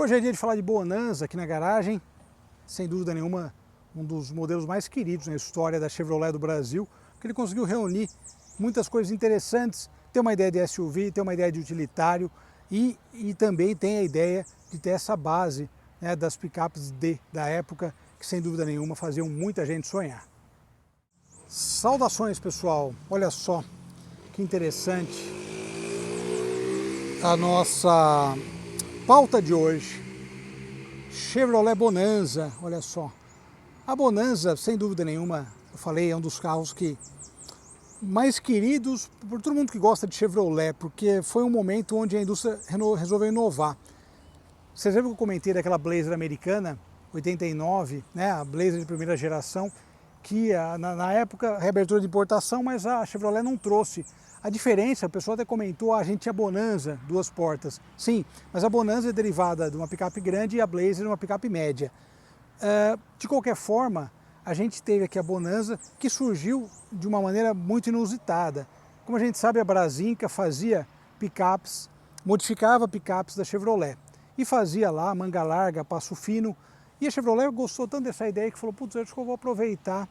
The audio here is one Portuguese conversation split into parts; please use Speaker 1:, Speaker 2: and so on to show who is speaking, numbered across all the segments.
Speaker 1: hoje é dia de falar de Bonanza aqui na garagem, sem dúvida nenhuma um dos modelos mais queridos na história da Chevrolet do Brasil, que ele conseguiu reunir muitas coisas interessantes, tem uma ideia de SUV, tem uma ideia de utilitário e também tem a ideia de ter essa base, né, das picapes da época, que sem dúvida nenhuma faziam muita gente sonhar. Saudações, pessoal, olha só que interessante a nossa pauta de hoje. Chevrolet Bonanza, olha só. A Bonanza, sem dúvida nenhuma, eu falei, é um dos carros que mais queridos por todo mundo que gosta de Chevrolet, porque foi um momento onde a indústria resolveu inovar. Vocês lembram que eu comentei daquela Blazer americana, 89, né, a Blazer de primeira geração, que na época reabertura de importação, mas a Chevrolet não trouxe. A diferença, o pessoal até comentou, a gente tinha Bonanza, duas portas. Sim, mas a Bonanza é derivada de uma picape grande e a Blazer de uma picape média. De qualquer forma, a gente teve aqui a Bonanza, que surgiu de uma maneira muito inusitada. Como a gente sabe, a Brasinca fazia picapes, modificava picapes da Chevrolet. E fazia lá manga larga, passo fino. E a Chevrolet gostou tanto dessa ideia que falou, putz, acho que eu vou aproveitar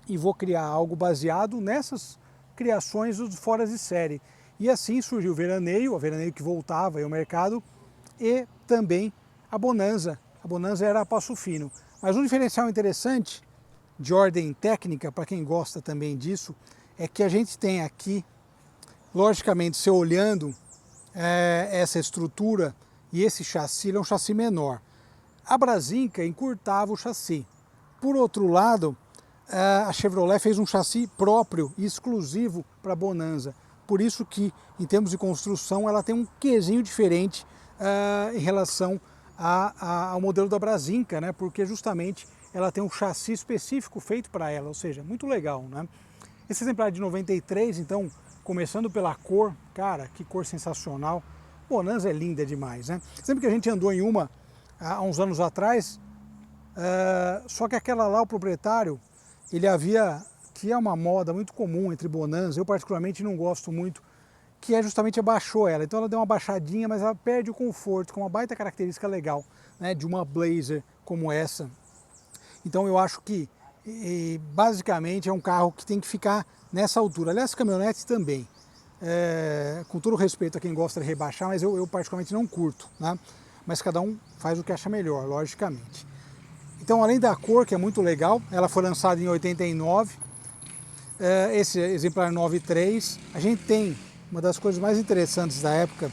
Speaker 1: e vou criar algo baseado nessas criações dos fora de série. E assim surgiu o Veraneio, a Veraneio que voltava ao mercado, e também a Bonanza. A Bonanza era a passo fino. Mas um diferencial interessante, de ordem técnica, para quem gosta também disso, é que a gente tem aqui, logicamente, se olhando essa estrutura e esse chassi, ele é um chassi menor. A Brasinca encurtava o chassi. Por outro lado, a Chevrolet fez um chassi próprio e exclusivo para a Bonanza. Por isso que, em termos de construção, ela tem um quezinho diferente em relação ao modelo da Brasinca, né? Porque justamente ela tem um chassi específico feito para ela, ou seja, muito legal, né? Esse exemplar é de 93, então, começando pela cor, cara, que cor sensacional. Bonanza é linda demais, né? Sempre que a gente andou em uma há uns anos atrás, só que aquela lá, o proprietário, ele havia, que é uma moda muito comum entre Bonanza, eu particularmente não gosto muito, que é justamente abaixou ela. Então ela deu uma baixadinha, mas ela perde o conforto, com uma baita característica legal, né, de uma Blazer como essa. Então eu acho que, basicamente, é um carro que tem que ficar nessa altura. Aliás, caminhonetes também. Com todo respeito a quem gosta de rebaixar, mas eu particularmente não curto, né? Mas cada um faz o que acha melhor, logicamente. Então, além da cor, que é muito legal, ela foi lançada em 89, esse exemplar 93, a gente tem uma das coisas mais interessantes da época,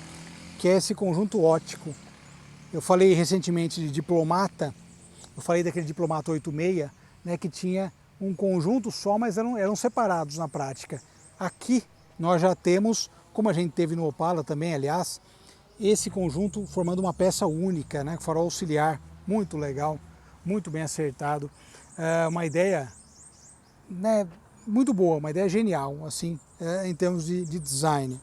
Speaker 1: que é esse conjunto óptico. Eu falei recentemente de Diplomata, eu falei daquele Diplomata 86, né, que tinha um conjunto só, mas eram separados na prática. Aqui nós já temos, como a gente teve no Opala também, aliás, esse conjunto formando uma peça única, né, farol auxiliar, muito legal, muito bem acertado, uma ideia, né, muito boa, uma ideia genial, assim, em termos de design.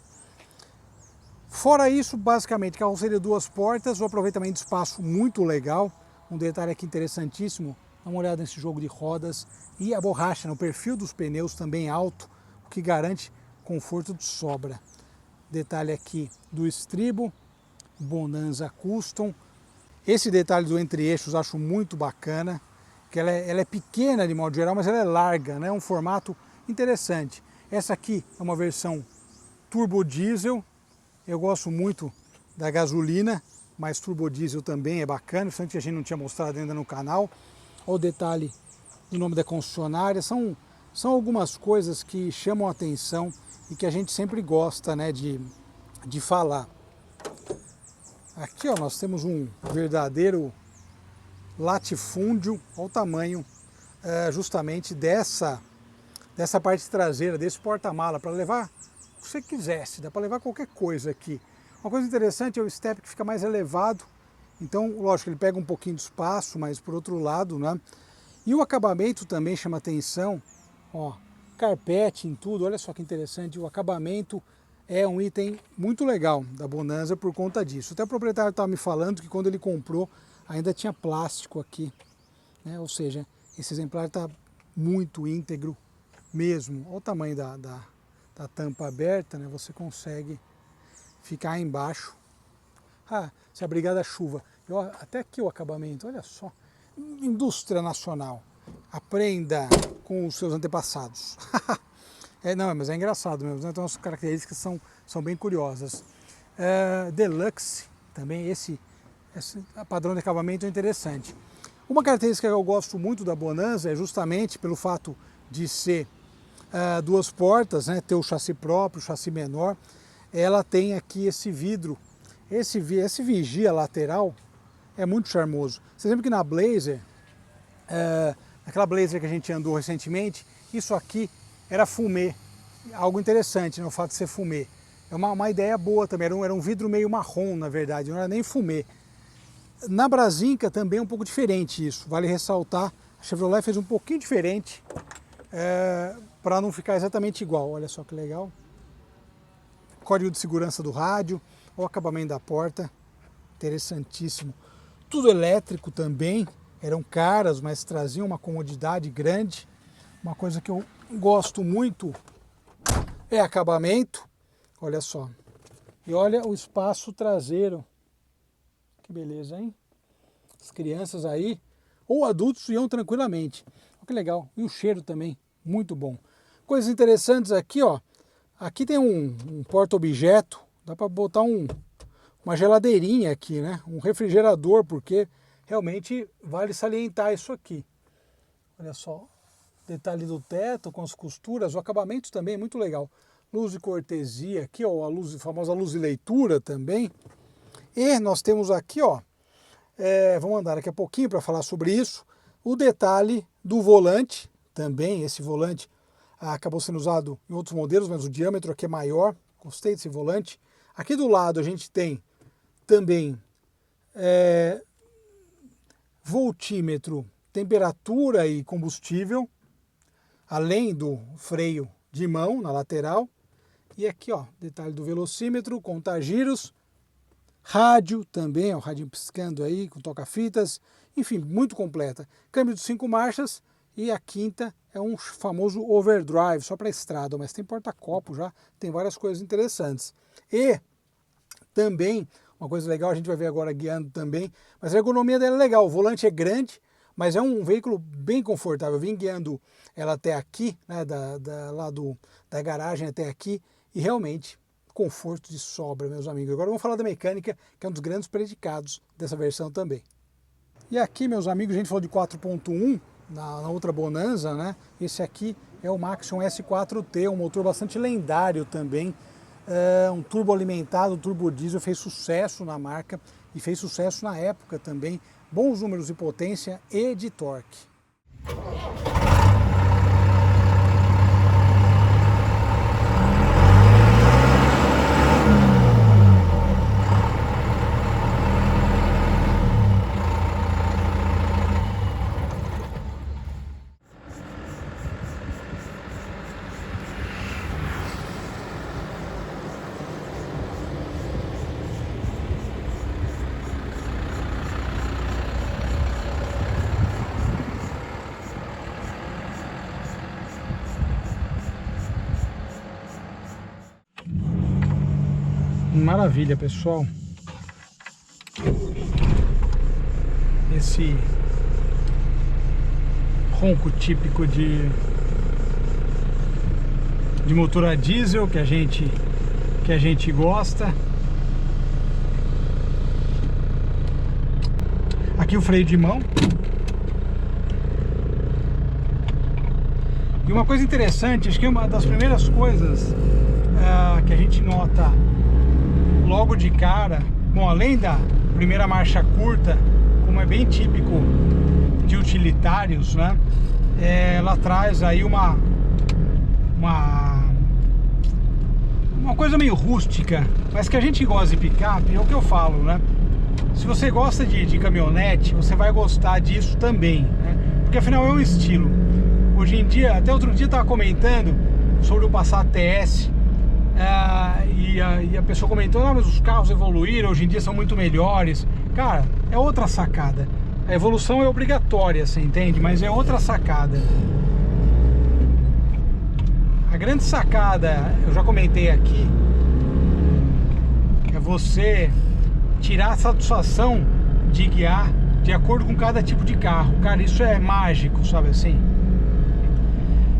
Speaker 1: Fora isso, basicamente, carroceria duas portas, o aproveitamento de espaço muito legal, um detalhe aqui interessantíssimo, dá uma olhada nesse jogo de rodas, e a borracha no perfil dos pneus também alto, o que garante conforto de sobra. Detalhe aqui do estribo, Bonanza Custom. Esse detalhe do entre-eixos acho muito bacana, que ela é pequena de modo geral, mas ela é larga, né? Um formato interessante. Essa aqui é uma versão turbo diesel, eu gosto muito da gasolina, mas turbo diesel também é bacana, principalmente que a gente não tinha mostrado ainda no canal. Olha o detalhe do nome da concessionária, são algumas coisas que chamam a atenção e que a gente sempre gosta, né, de falar. Aqui, ó, nós temos um verdadeiro latifúndio, olha o tamanho justamente dessa parte traseira, desse porta-mala, para levar o que você quisesse, dá para levar qualquer coisa aqui. Uma coisa interessante é o step que fica mais elevado, então, lógico, ele pega um pouquinho de espaço, mas por outro lado, né? E o acabamento também chama atenção, ó, carpete em tudo, olha só que interessante, o acabamento é um item muito legal da Bonanza por conta disso. Até o proprietário estava me falando que quando ele comprou ainda tinha plástico aqui, né? Ou seja, esse exemplar está muito íntegro mesmo. Olha o tamanho da tampa aberta, né? Você consegue ficar embaixo, se abrigar da chuva. Até aqui o acabamento, olha só. Indústria nacional. Aprenda com os seus antepassados. Não, mas é engraçado mesmo, né? Então as características são bem curiosas. Deluxe, também esse padrão de acabamento é interessante. Uma característica que eu gosto muito da Bonanza é justamente pelo fato de ser duas portas, né? Ter o chassi próprio, o chassi menor. Ela tem aqui esse vidro, esse vigia lateral é muito charmoso. Você lembra que na Blazer, aquela Blazer que a gente andou recentemente, isso aqui era fumê, algo interessante, né, o fato de ser fumê. É uma ideia boa também, era um vidro meio marrom, na verdade, não era nem fumê. Na Brasinca também é um pouco diferente isso, vale ressaltar, a Chevrolet fez um pouquinho diferente, para não ficar exatamente igual, olha só que legal. Código de segurança do rádio, o acabamento da porta, interessantíssimo. Tudo elétrico também, eram caras, mas traziam uma comodidade grande. Uma coisa que eu gosto muito é acabamento, olha só. E olha o espaço traseiro, que beleza, hein? As crianças aí, ou adultos, iam tranquilamente. Olha que legal, e o cheiro também, muito bom. Coisas interessantes aqui, ó. Aqui tem um porta-objeto, dá para botar uma geladeirinha aqui, né? Um refrigerador, porque realmente vale salientar isso aqui. Olha só, detalhe do teto com as costuras, o acabamento também é muito legal. Luz de cortesia aqui, ó, a famosa luz de leitura também. E nós temos aqui, ó, vamos andar daqui a pouquinho para falar sobre isso, o detalhe do volante também, esse volante acabou sendo usado em outros modelos, mas o diâmetro aqui é maior, gostei desse volante. Aqui do lado a gente tem também voltímetro, temperatura e combustível, além do freio de mão na lateral. E aqui, ó, detalhe do velocímetro, conta-giros, rádio também, ó, o rádio piscando aí, com toca-fitas, enfim, muito completa. Câmbio de 5 marchas e a quinta é um famoso overdrive, só para estrada, mas tem porta-copo já, tem várias coisas interessantes. E também, uma coisa legal, a gente vai ver agora guiando também, mas a ergonomia dela é legal, o volante é grande, mas é um veículo bem confortável. Eu vim guiando ela até aqui, né, lá da garagem até aqui, e realmente conforto de sobra, meus amigos. Agora vamos falar da mecânica, que é um dos grandes predicados dessa versão também. E aqui, meus amigos, a gente falou de 4.1 na outra Bonanza, né? Esse aqui é o Maxion S4T, um motor bastante lendário também, um turbo alimentado, turbo diesel, fez sucesso na marca e fez sucesso na época também, bons números de potência e de torque. Maravilha, pessoal. Esse ronco típico de motor a diesel que a gente gosta. Aqui o freio de mão. E uma coisa interessante, acho que uma das primeiras coisas que a gente nota logo de cara, bom, além da primeira marcha curta, como é bem típico de utilitários, né? Ela traz aí uma coisa meio rústica, mas que a gente gosta de picape, é o que eu falo, né? Se você gosta de caminhonete, você vai gostar disso também, né? Porque afinal é um estilo. Hoje em dia, até outro dia eu estava comentando sobre o Passat TS, e a pessoa comentou, não, mas os carros evoluíram, hoje em dia são muito melhores. Cara, é outra sacada. A evolução é obrigatória, você entende? Mas é outra sacada. A grande sacada, eu já comentei aqui, é você tirar a satisfação de guiar de acordo com cada tipo de carro. Cara, isso é mágico, sabe assim?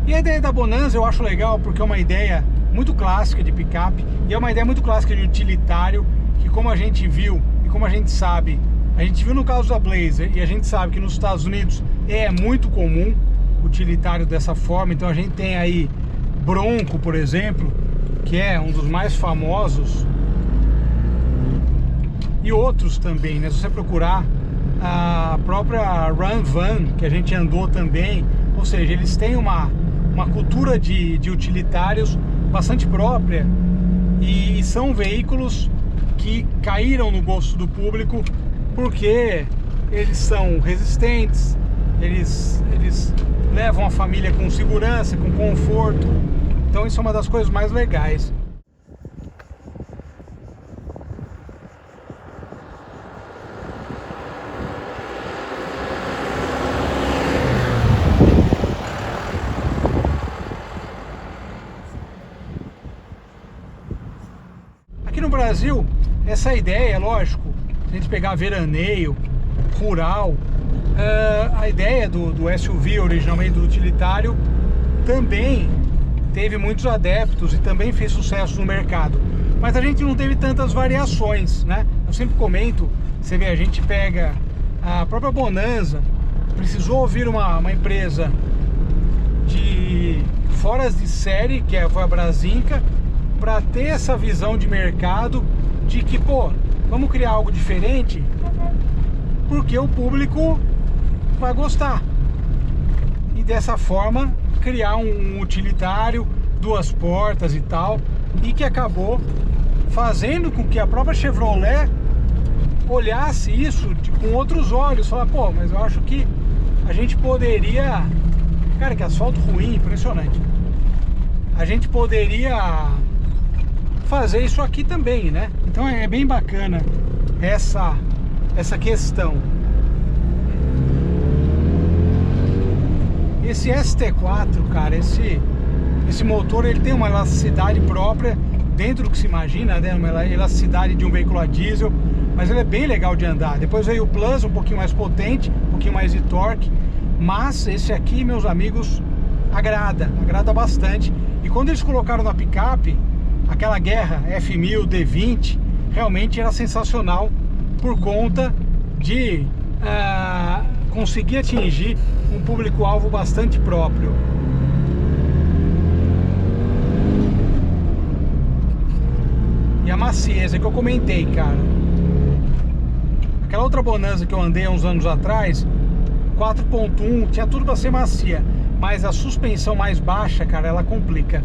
Speaker 1: E a ideia da Bonanza eu acho legal porque é uma ideia muito clássica de picape e é uma ideia muito clássica de utilitário, que como a gente viu e como a gente sabe, a gente viu no caso da Blazer e a gente sabe que nos Estados Unidos é muito comum utilitário dessa forma. Então a gente tem aí Bronco, por exemplo, que é um dos mais famosos, e outros também, né? Se você procurar a própria Ram Van, que a gente andou também, ou seja, eles têm uma cultura de utilitários bastante própria e são veículos que caíram no gosto do público porque eles são resistentes, eles levam a família com segurança, com conforto. Então isso é uma das coisas mais legais. Aqui no Brasil, essa ideia, lógico, a gente pegar veraneio, rural, a ideia do SUV, originalmente do utilitário, também teve muitos adeptos e também fez sucesso no mercado. Mas a gente não teve tantas variações, né? Eu sempre comento, você vê, a gente pega a própria Bonanza, precisou ouvir uma empresa de foras de série, que foi a Brasinca, para ter essa visão de mercado de que, pô, vamos criar algo diferente porque o público vai gostar. E dessa forma criar um utilitário, duas portas e tal, e que acabou fazendo com que a própria Chevrolet olhasse isso com outros olhos, falar, pô, mas eu acho que a gente poderia, cara, que asfalto ruim, impressionante, a gente poderia fazer isso aqui também, né? Então é bem bacana essa questão. Esse ST4, cara, esse motor, ele tem uma elasticidade própria dentro do que se imagina, né? Uma elasticidade de um veículo a diesel, mas ele é bem legal de andar. Depois veio o Plus, um pouquinho mais potente, um pouquinho mais de torque, mas esse aqui, meus amigos, agrada bastante. E quando eles colocaram na picape aquela guerra F1000, D20, realmente era sensacional por conta de conseguir atingir um público-alvo bastante próprio. E a macieza que eu comentei, cara. Aquela outra Bonanza que eu andei há uns anos atrás, 4.1, tinha tudo para ser macia, mas a suspensão mais baixa, cara, ela complica.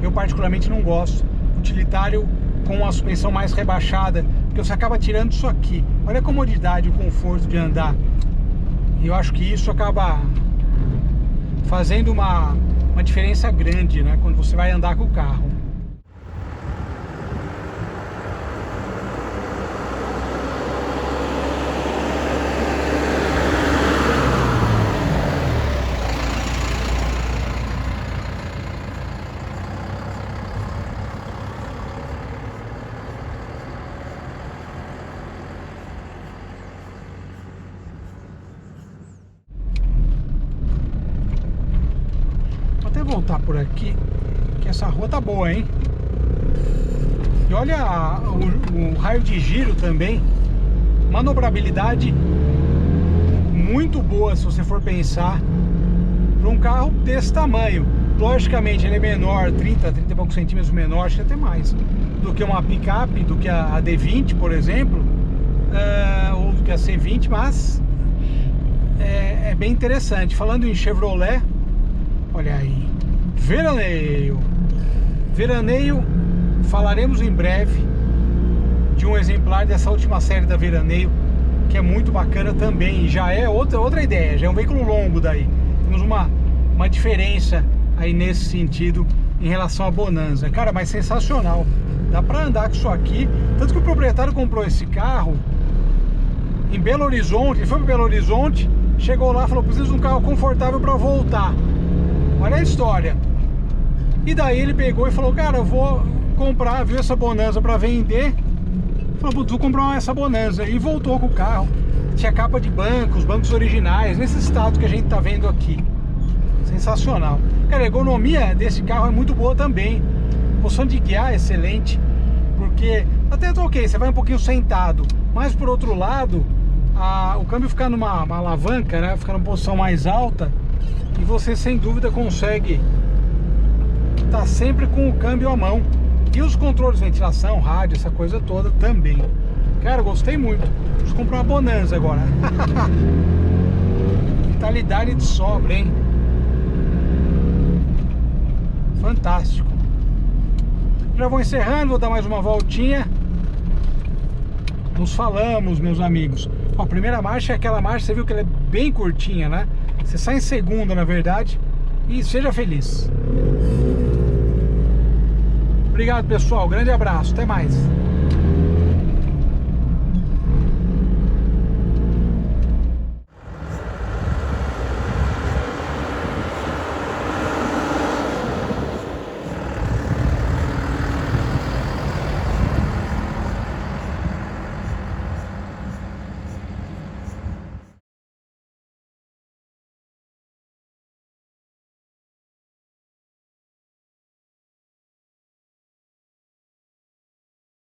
Speaker 1: Eu particularmente não gosto. Utilitário com a suspensão mais rebaixada, porque você acaba tirando isso aqui. Olha a comodidade, o conforto de andar. E eu acho que isso acaba fazendo uma diferença grande, né, quando você vai andar com o carro. Voltar por aqui, que essa rua tá boa, hein? E olha o raio de giro também, manobrabilidade muito boa se você for pensar para um carro desse tamanho. Logicamente ele é menor, 30 e poucos centímetros menor, acho que até mais, do que uma picape, do que a D20, por exemplo, ou do que a C20, mas é bem interessante. Falando em Chevrolet, olha aí, Veraneio, falaremos em breve de um exemplar dessa última série da Veraneio, que é muito bacana também, e já é outra ideia, já é um veículo longo daí. Temos uma diferença aí nesse sentido em relação à Bonanza. Cara, mas sensacional, dá pra andar com isso aqui, tanto que o proprietário comprou esse carro em Belo Horizonte, ele foi para Belo Horizonte, chegou lá e falou, preciso de um carro confortável para voltar. Olha a história. E daí ele pegou e falou, cara, eu vou comprar, viu essa Bonanza para vender, falou, vou comprar essa Bonanza, e voltou com o carro. tinha capa de banco, os bancos originais, nesse estado que a gente tá vendo aqui. Sensacional. Cara, a ergonomia desse carro é muito boa também. Posição de guiar é excelente, porque até ok, você vai um pouquinho sentado, mas por outro lado, o câmbio fica numa alavanca, né? Fica numa posição mais alta e você sem dúvida consegue estar sempre com o câmbio à mão. E os controles de ventilação, rádio, essa coisa toda também. Cara, gostei muito. Preciso comprar uma Bonanza agora. Vitalidade de sobra, hein? Fantástico. Já vou encerrando, vou dar mais uma voltinha. Nos falamos, meus amigos. Ó, a primeira marcha é aquela marcha, você viu que ela é bem curtinha, né? Você sai em segunda, na verdade. E seja feliz. Obrigado, pessoal. Grande abraço. Até mais.